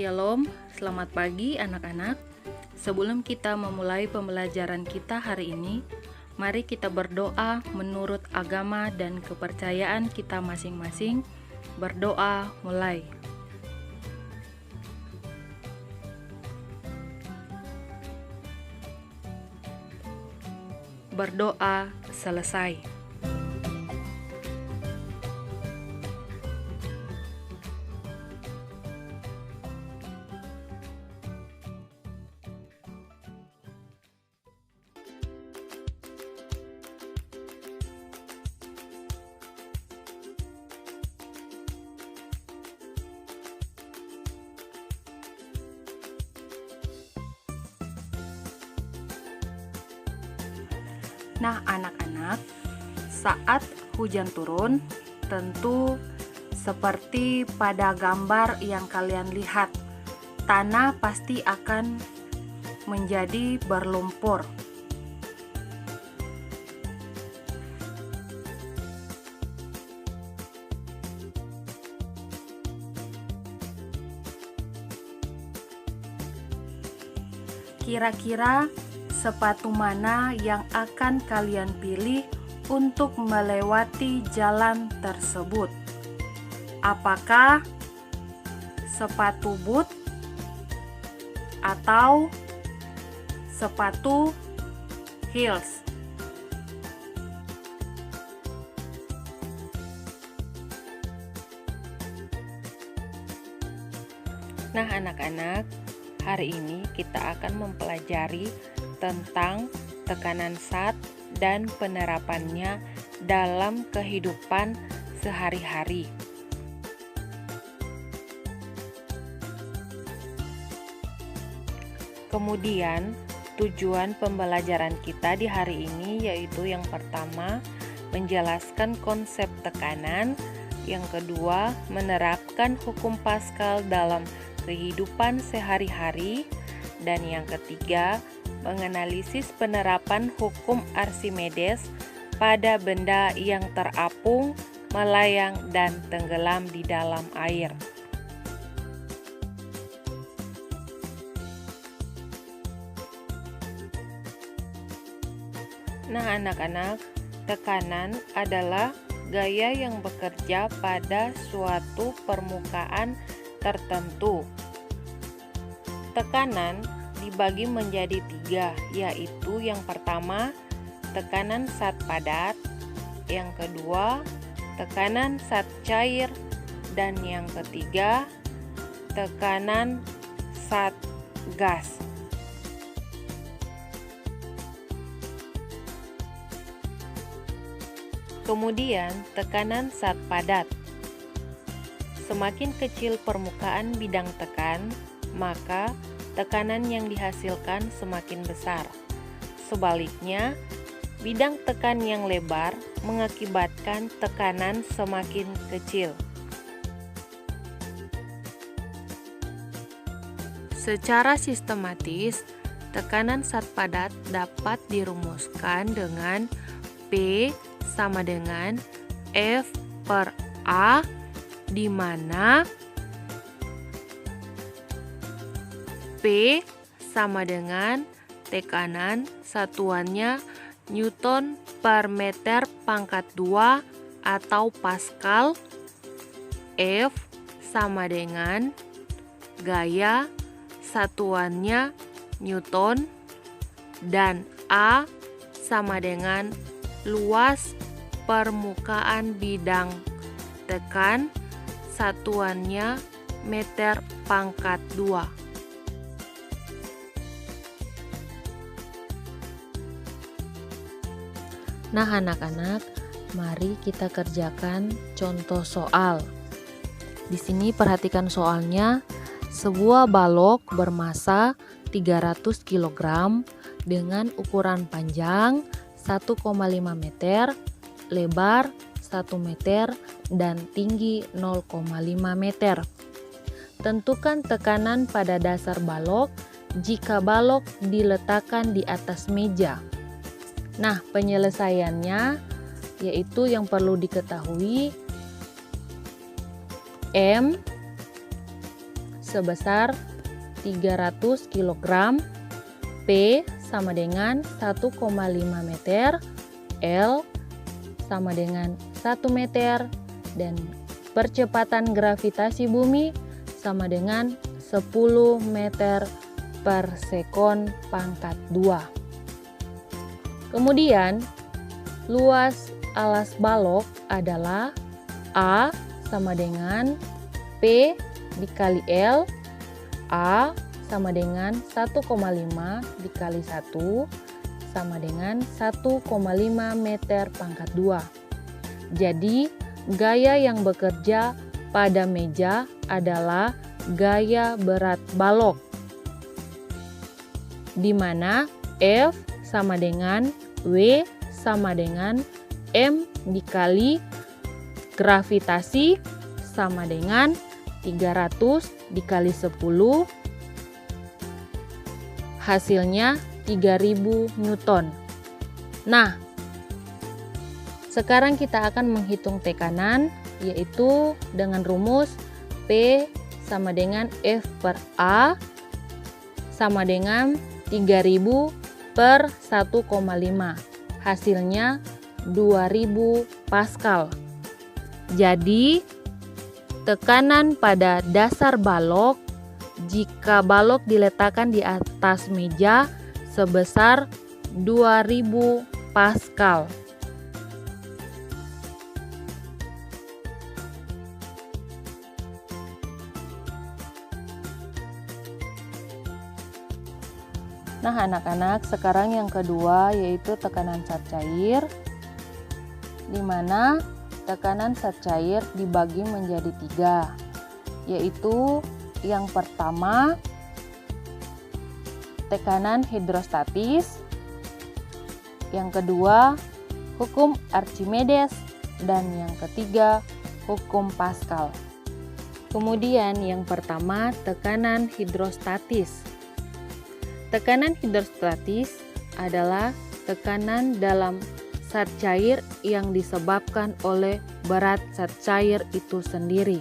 Shalom, selamat pagi anak-anak. Sebelum kita memulai pembelajaran kita hari ini, mari kita berdoa menurut agama dan kepercayaan kita masing-masing. Berdoa mulai. Berdoa selesai. Nah, anak-anak, saat hujan turun, tentu seperti pada gambar yang kalian lihat, tanah pasti akan menjadi berlumpur. Kira-kira sepatu mana yang akan kalian pilih untuk melewati jalan tersebut? Apakah sepatu boot atau sepatu heels? Nah, anak-anak, hari ini kita akan mempelajari tentang tekanan zat dan penerapannya dalam kehidupan sehari-hari. Kemudian, tujuan pembelajaran kita di hari ini yaitu yang pertama, menjelaskan konsep tekanan, yang kedua, menerapkan hukum Pascal dalam kehidupan sehari-hari, dan yang ketiga, menganalisis penerapan hukum Archimedes pada benda yang terapung, melayang, dan tenggelam di dalam air. Nah, anak-anak, tekanan adalah gaya yang bekerja pada suatu permukaan tertentu. Tekanan dibagi menjadi 3, yaitu yang pertama, tekanan zat padat, yang kedua, tekanan zat cair, dan yang ketiga, tekanan zat gas. Kemudian, tekanan zat padat. Semakin kecil permukaan bidang tekan, maka tekanan yang dihasilkan semakin besar. Sebaliknya, bidang tekan yang lebar mengakibatkan tekanan semakin kecil. Secara sistematis, tekanan zat padat dapat dirumuskan dengan P sama dengan F per A, di mana P sama dengan tekanan satuannya Newton per meter pangkat 2 atau Pascal, F sama dengan gaya satuannya Newton, dan A sama dengan luas permukaan bidang tekan satuannya meter pangkat 2. Nah, anak-anak, mari kita kerjakan contoh soal. Di sini perhatikan soalnya. Sebuah balok bermasa 300 kg dengan ukuran panjang 1,5 meter, lebar 1 meter, dan tinggi 0,5 meter. Tentukan tekanan pada dasar balok jika balok diletakkan di atas meja. Nah, penyelesaiannya yaitu yang perlu diketahui M sebesar 300 kg, P sama dengan 1,5 meter, L sama dengan 1 meter, dan percepatan gravitasi bumi sama dengan 10 meter per sekon pangkat 2. Kemudian, luas alas balok adalah A sama dengan P dikali L, A sama dengan 1,5 dikali 1 sama dengan 1,5 meter pangkat 2. Jadi, gaya yang bekerja pada meja adalah gaya berat balok, di mana F sama dengan W sama dengan M dikali gravitasi sama dengan 300 dikali 10, hasilnya 3000 Newton. Nah, sekarang kita akan menghitung tekanan, yaitu dengan rumus P sama dengan F per A sama dengan 3000 per 1,5. Hasilnya 2000 Pascal. Jadi, tekanan pada dasar balok jika balok diletakkan di atas meja sebesar 2000 Pascal. Nah, anak-anak, sekarang yang kedua yaitu tekanan zat cair, di mana tekanan zat cair dibagi menjadi 3, yaitu yang pertama tekanan hidrostatis, yang kedua hukum Archimedes, dan yang ketiga hukum Pascal. Kemudian yang pertama tekanan hidrostatis. Tekanan hidrostatis adalah tekanan dalam zat cair yang disebabkan oleh berat zat cair itu sendiri.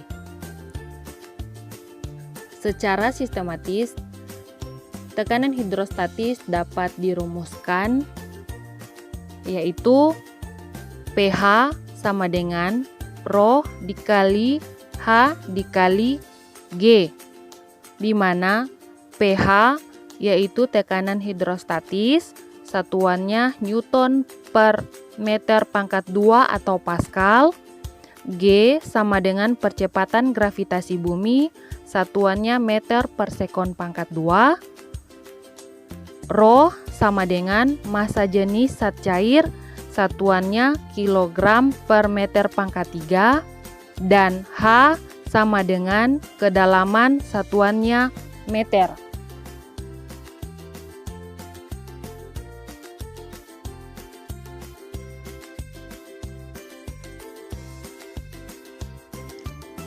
Secara sistematis, tekanan hidrostatis dapat dirumuskan yaitu pH sama dengan Rho dikali H dikali G, di mana pH yaitu tekanan hidrostatis, satuannya Newton per meter pangkat 2 atau Pascal. G sama dengan percepatan gravitasi bumi, satuannya meter per sekon pangkat 2. Rho sama dengan massa jenis zat cair, satuannya kilogram per meter pangkat 3. Dan H sama dengan kedalaman, satuannya meter.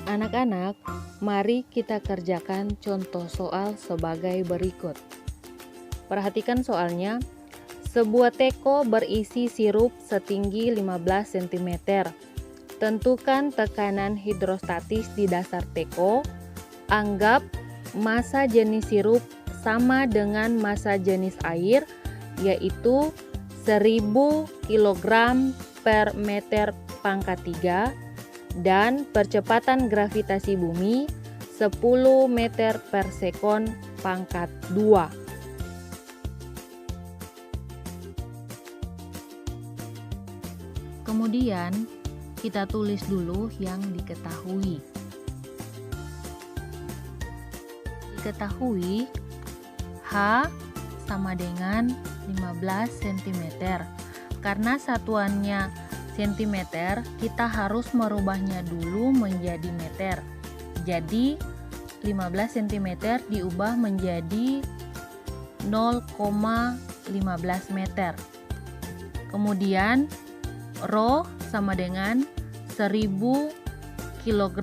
Anak-anak, mari kita kerjakan contoh soal sebagai berikut. Perhatikan soalnya. Sebuah teko berisi sirup setinggi 15 cm. Tentukan tekanan hidrostatis di dasar teko. Anggap massa jenis sirup sama dengan massa jenis air, yaitu 1000 kg per meter pangkat 3, dan percepatan gravitasi bumi 10 meter per sekon pangkat 2. Kemudian kita tulis dulu yang diketahui. Diketahui H sama dengan 15 cm. Karena satuannya cm, kita harus merubahnya dulu menjadi meter. Jadi 15 cm diubah menjadi 0,15 meter. Kemudian Rho sama dengan 1000 kg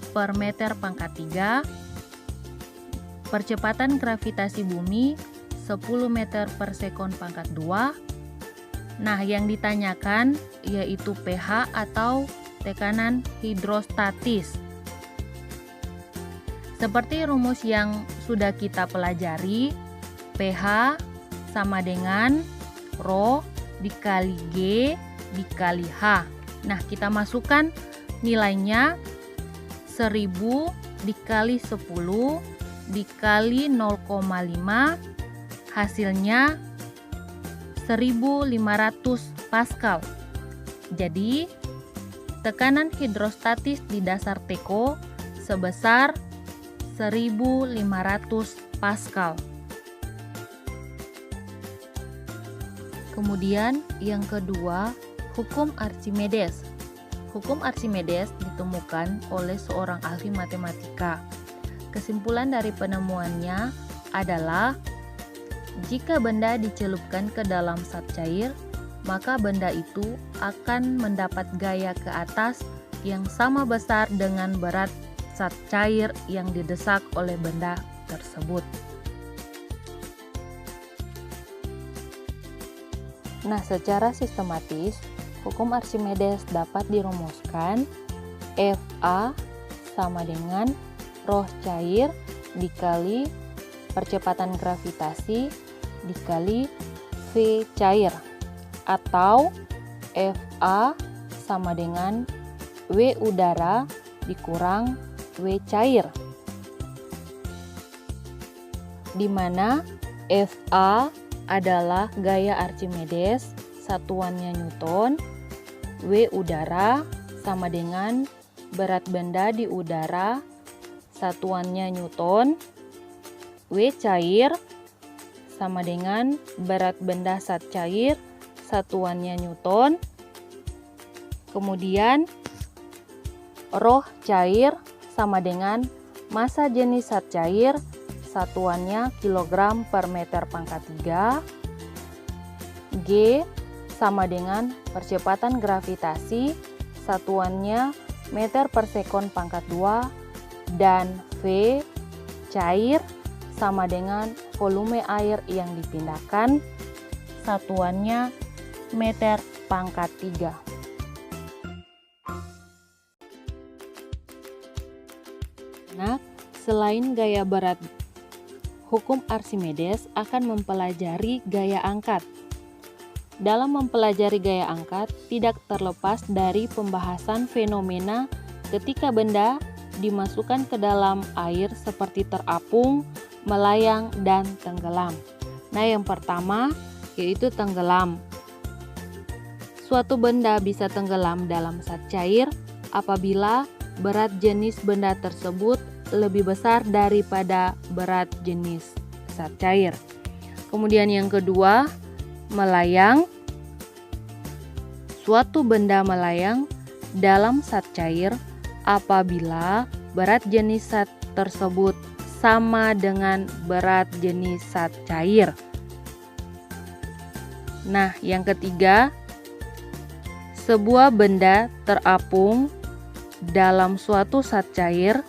per meter pangkat 3. Percepatan gravitasi bumi 10 meter per sekon pangkat 2. Nah, yang ditanyakan yaitu pH atau tekanan hidrostatis. Seperti rumus yang sudah kita pelajari, pH sama dengan Rho dikali G dikali H. Nah, kita masukkan nilainya 1000 dikali 10 dikali 0,5, hasilnya 1500 Pascal. Jadi, tekanan hidrostatis di dasar teko sebesar 1500 Pascal. Kemudian yang kedua, hukum Archimedes. Hukum Archimedes ditemukan oleh seorang ahli matematika. Kesimpulan dari penemuannya adalah jika benda dicelupkan ke dalam zat cair, maka benda itu akan mendapat gaya ke atas yang sama besar dengan berat zat cair yang didesak oleh benda tersebut. Nah, secara sistematis, hukum Archimedes dapat dirumuskan Fa sama dengan Rho cair dikali percepatan gravitasi dikali V cair, atau Fa sama dengan W udara dikurang W cair, di mana Fa adalah gaya Archimedes, satuannya Newton, W udara sama dengan berat benda di udara, satuannya Newton, W cair sama dengan berat benda zat cair, satuannya Newton, kemudian Rho cair sama dengan massa jenis zat cair, satuannya kilogram per meter pangkat 3, G sama dengan percepatan gravitasi, satuannya meter per sekon pangkat 2, dan V cair sama dengan volume air yang dipindahkan, satuannya meter pangkat 3. Nah, selain gaya berat, hukum Archimedes akan mempelajari gaya angkat. Dalam mempelajari gaya angkat, tidak terlepas dari pembahasan fenomena ketika benda dimasukkan ke dalam air seperti terapung, melayang, dan tenggelam. Nah, yang pertama yaitu tenggelam. Suatu benda bisa tenggelam dalam zat cair apabila berat jenis benda tersebut lebih besar daripada berat jenis zat cair. Kemudian yang kedua, melayang. Suatu benda melayang dalam zat cair apabila berat jenis zat tersebut sama dengan berat jenis zat cair. Nah, yang ketiga, sebuah benda terapung dalam suatu zat cair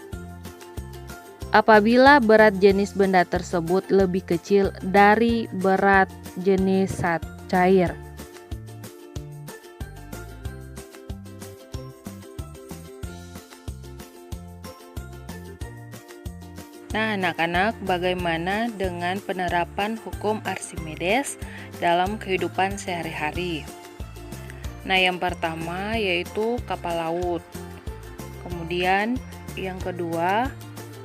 apabila berat jenis benda tersebut lebih kecil dari berat jenis zat cair. Nah, anak-anak, bagaimana dengan penerapan hukum Archimedes dalam kehidupan sehari-hari? Nah, yang pertama yaitu kapal laut. Kemudian yang kedua,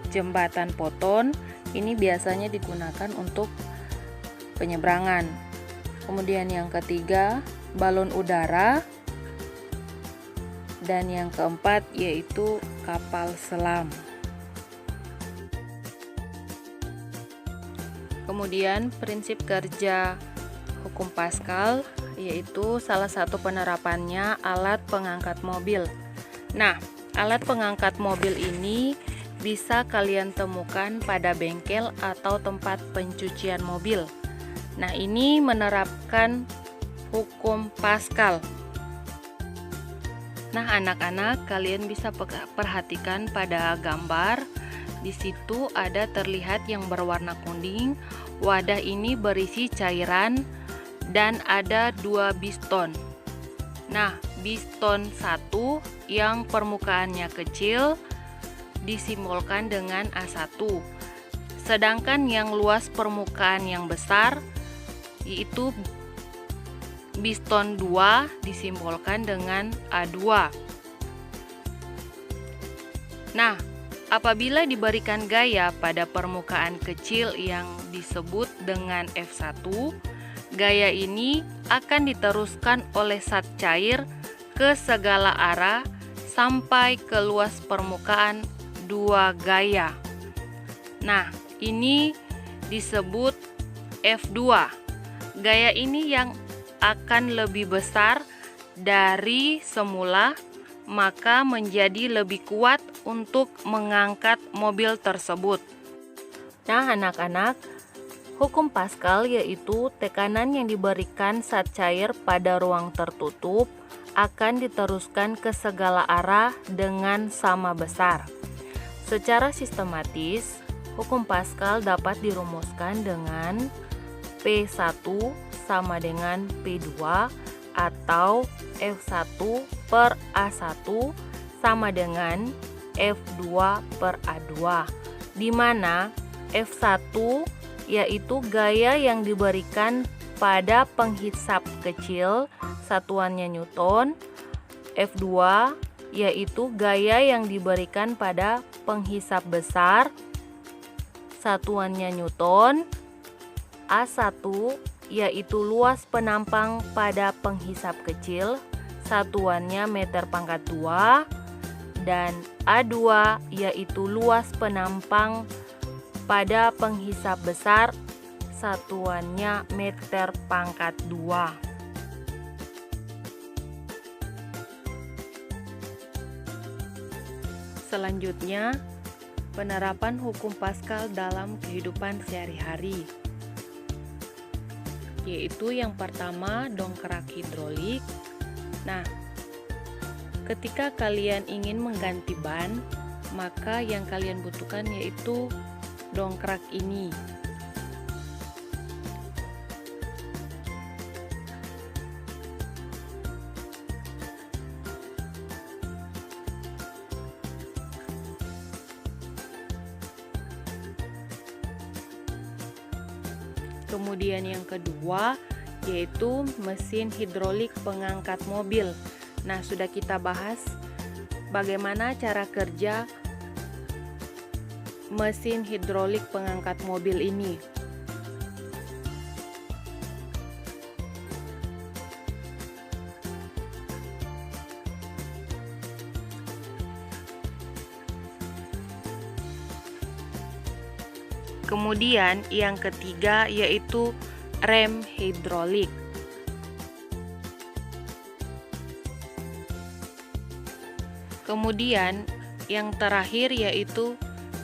jembatan poton. Ini biasanya digunakan untuk penyeberangan. Kemudian yang ketiga, balon udara. Dan yang keempat yaitu kapal selam. Kemudian prinsip kerja hukum Pascal, yaitu salah satu penerapannya alat pengangkat mobil. Nah, alat pengangkat mobil ini bisa kalian temukan pada bengkel atau tempat pencucian mobil. Nah, ini menerapkan hukum Pascal. Nah, anak-anak, kalian bisa perhatikan pada gambar. Di situ ada terlihat yang berwarna kuning. Wadah ini berisi cairan dan ada 2 piston. Nah, piston 1 yang permukaannya kecil disimbolkan dengan A1. Sedangkan yang luas permukaan yang besar yaitu piston 2 disimbolkan dengan A2. Nah, apabila diberikan gaya pada permukaan kecil yang disebut dengan F1, gaya ini akan diteruskan oleh zat cair ke segala arah sampai ke luas permukaan 2 gaya. Nah, ini disebut F2. Gaya ini yang akan lebih besar dari semula, maka menjadi lebih kuat untuk mengangkat mobil tersebut. Nah, anak-anak, hukum Pascal yaitu tekanan yang diberikan zat cair pada ruang tertutup akan diteruskan ke segala arah dengan sama besar. Secara sistematis, hukum Pascal dapat dirumuskan dengan P1 sama dengan P2 atau F1 per A1 sama dengan F2 per A2, di mana F1 yaitu gaya yang diberikan pada penghisap kecil, satuannya Newton. F2 yaitu gaya yang diberikan pada penghisap besar, satuannya Newton. A1 yaitu luas penampang pada penghisap kecil, satuannya meter pangkat 2, dan A2 yaitu luas penampang pada penghisap besar, satuannya meter pangkat 2. Selanjutnya, penerapan hukum Pascal dalam kehidupan sehari-hari, yaitu yang pertama dongkrak hidrolik. Nah, ketika kalian ingin mengganti ban, maka yang kalian butuhkan yaitu dongkrak ini. Kemudian yang kedua yaitu mesin hidrolik pengangkat mobil. Nah, sudah kita bahas bagaimana cara kerja mesin hidrolik pengangkat mobil ini. Kemudian yang ketiga yaitu rem hidrolik. Kemudian yang terakhir yaitu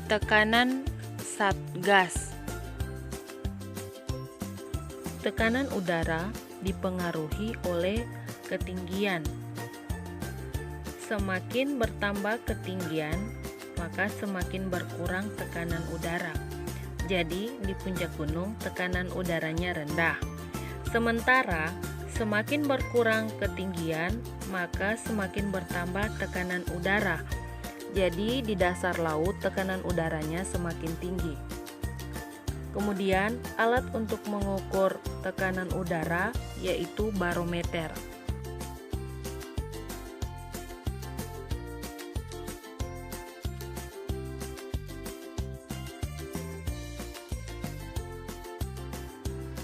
tekanan zat gas. Tekanan udara dipengaruhi oleh ketinggian. Semakin bertambah ketinggian, maka semakin berkurang tekanan udara. Jadi, di puncak gunung tekanan udaranya rendah. Sementara, semakin berkurang ketinggian, maka semakin bertambah tekanan udara. Jadi, di dasar laut tekanan udaranya semakin tinggi. Kemudian, alat untuk mengukur tekanan udara yaitu barometer.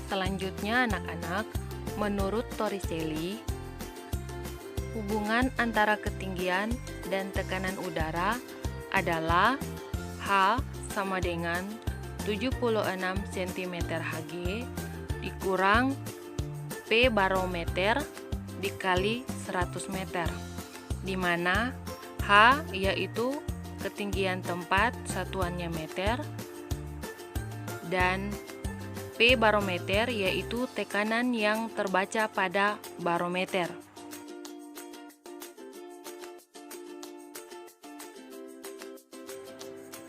Selanjutnya anak-anak, menurut Torricelli, hubungan antara ketinggian dan tekanan udara adalah H sama dengan 76 cm Hg dikurang P barometer dikali 100 meter, di mana H yaitu ketinggian tempat, satuannya meter, dan P barometer yaitu tekanan yang terbaca pada barometer.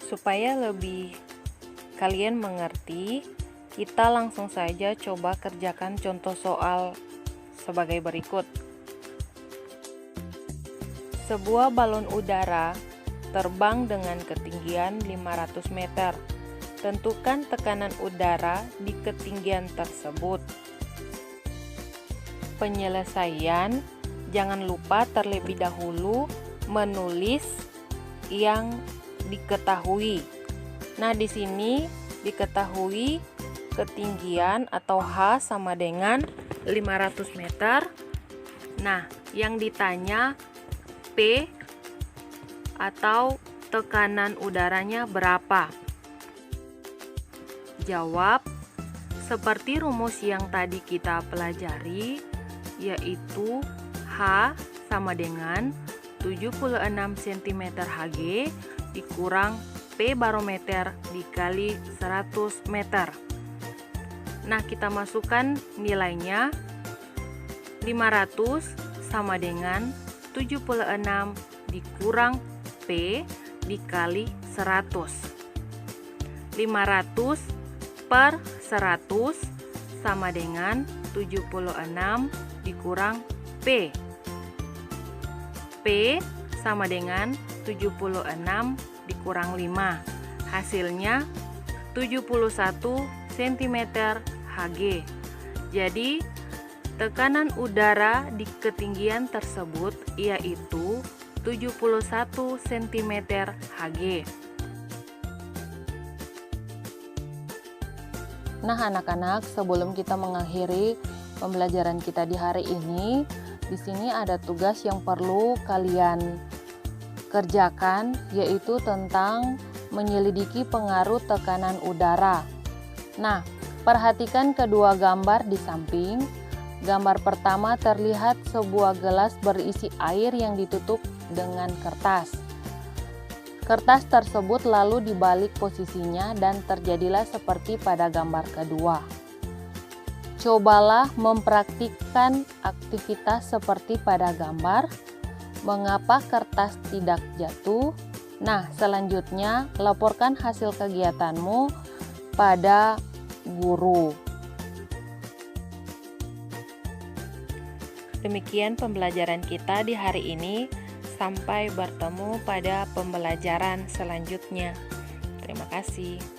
Supaya lebih kalian mengerti, kita langsung saja coba kerjakan contoh soal sebagai berikut. Sebuah balon udara terbang dengan ketinggian 500 meter. Tentukan tekanan udara di ketinggian tersebut. Penyelesaian, jangan lupa terlebih dahulu menulis yang diketahui. Nah, di sini diketahui ketinggian atau H sama dengan 500 meter. Nah, yang ditanya P atau tekanan udaranya berapa? Jawab seperti rumus yang tadi kita pelajari, yaitu H sama dengan 76 cm Hg dikurang P barometer dikali 100 meter. Nah, kita masukkan nilainya. 500 sama dengan 76 dikurang P dikali 100. 500 per 100 sama dengan 76 dikurang P. P sama dengan 76 dikurang 5. Hasilnya 71 cm Hg. Jadi, tekanan udara di ketinggian tersebut yaitu 71 cm Hg. Nah, anak-anak, sebelum kita mengakhiri pembelajaran kita di hari ini, di sini ada tugas yang perlu kalian kerjakan, yaitu tentang menyelidiki pengaruh tekanan udara. Nah, perhatikan kedua gambar di samping. Gambar pertama terlihat sebuah gelas berisi air yang ditutup dengan kertas. Kertas tersebut lalu dibalik posisinya dan terjadilah seperti pada gambar kedua. Cobalah mempraktikkan aktivitas seperti pada gambar. Mengapa kertas tidak jatuh? Nah, selanjutnya laporkan hasil kegiatanmu pada guru. Demikian pembelajaran kita di hari ini. Sampai bertemu pada pembelajaran selanjutnya. Terima kasih.